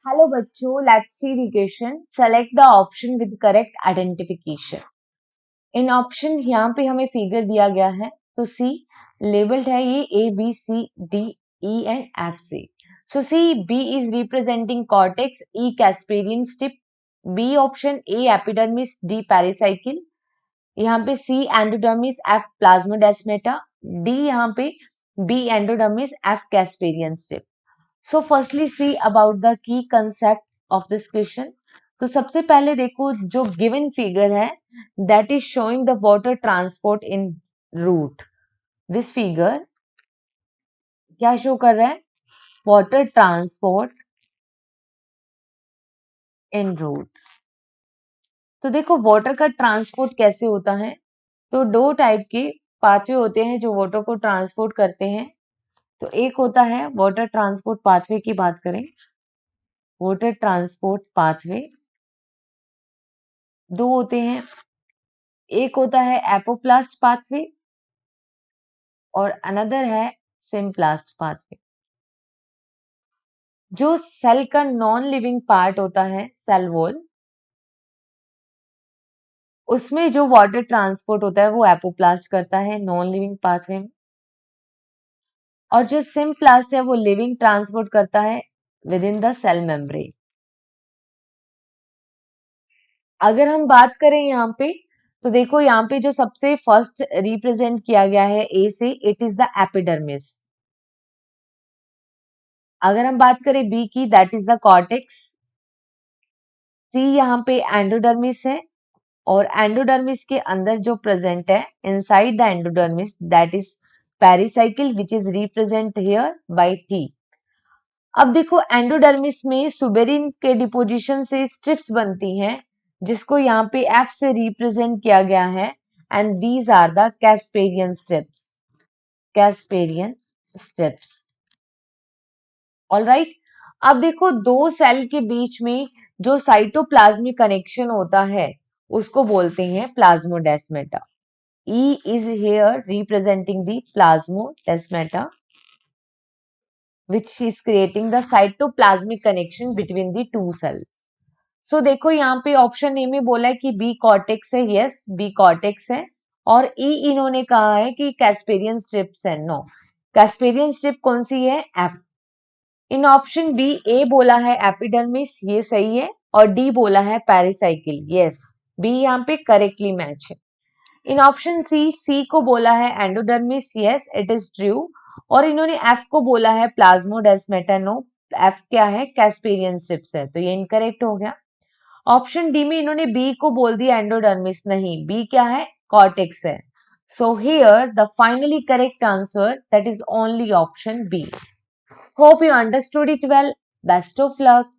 Hello बच्चों, let's see the question. Select the option with correct identification. In option यहाँ पे हमें figure दिया गया है, तो सी लेबल्ड है ये A B C D E and F C. So C B is representing cortex, E Casparian strip, B option, A epidermis, D pericycle, यहाँ पे C endodermis, F plasmodesmata, D यहाँ पे B endodermis, F Casparian strip. So firstly see about the key concept of this question. तो सबसे पहले देखो जो given figure है that is showing the water transport in root. This figure क्या show कर रहा है? Water transport in root. तो देखो वाटर का ट्रांसपोर्ट कैसे होता है, तो दो टाइप के पाथवे होते हैं जो वाटर को ट्रांसपोर्ट करते हैं। तो एक होता है वाटर ट्रांसपोर्ट पाथवे की बात करें, वाटर ट्रांसपोर्ट पाथवे दो होते हैं। एक होता है एपोप्लास्ट पाथवे और अनदर है सिम्प्लास्ट पाथवे। जो सेल का नॉन लिविंग पार्ट होता है सेल वॉल, उसमें जो वाटर ट्रांसपोर्ट होता है वो एपोप्लास्ट करता है नॉन लिविंग पाथवे में, और जो सिम्प्लास्ट है वो लिविंग ट्रांसपोर्ट करता है within the cell membrane. अगर हम बात करें यहाँ पे, तो देखो यहाँ पे जो सबसे फर्स्ट रिप्रेजेंट किया गया है ए से, इट इज द एपिडर्मिस। अगर हम बात करें बी की, दैट इज द कॉर्टेक्स। सी यहाँ पे एंडोडर्मिस है, और एंडोडर्मिस के अंदर जो प्रेजेंट है inside the endodermis, that is pericycle which is represent here bye T. अब देखो एंडोडर्मिस में सुबेरिन के डिपोजिशन से स्ट्रिप्स बनती हैं, जिसको यहाँ पे एफ से रिप्रेजेंट किया गया है, and these are the casparian strips. Casparian strips, alright. अब देखो दो सेल के बीच में जो साइटोप्लाज्मिक कनेक्शन होता है उसको बोलते हैं plasmodesmata. E is here representing the plasmodesmata which is creating the cytoplasmic connection between the two cells. So देखो यहाँ पे ऑप्शन ए में बोला है कि बी कॉर्टेक्स है, यस बी कॉर्टेक्स है, और ई इन्होंने कहा है कि कैस्पेरियन स्ट्रिप्स है, नो। कैस्पेरियन स्ट्रिप कौन सी है? एफ। इन ऑप्शन बी ए बोला है एपिडर्मिस, ये सही है, और डी बोला है पेरिसाइकिल, यस बी यहाँ पे करेक्टली मैच है। इन ऑप्शन सी, सी को बोला है endodermis, yes it is true, और इन्होंने एफ को बोला है प्लाज्मोडेस्माटा, नो एफ क्या है? कैस्पेरियन स्ट्रिप्स है, तो ये इनकरेक्ट हो गया। ऑप्शन डी में इन्होंने बी को बोल दिया एंडोडर्मिस, नहीं बी क्या है? कॉर्टेक्स है। So here the finally correct answer that is only option B. Hope you understood it well. Best of luck.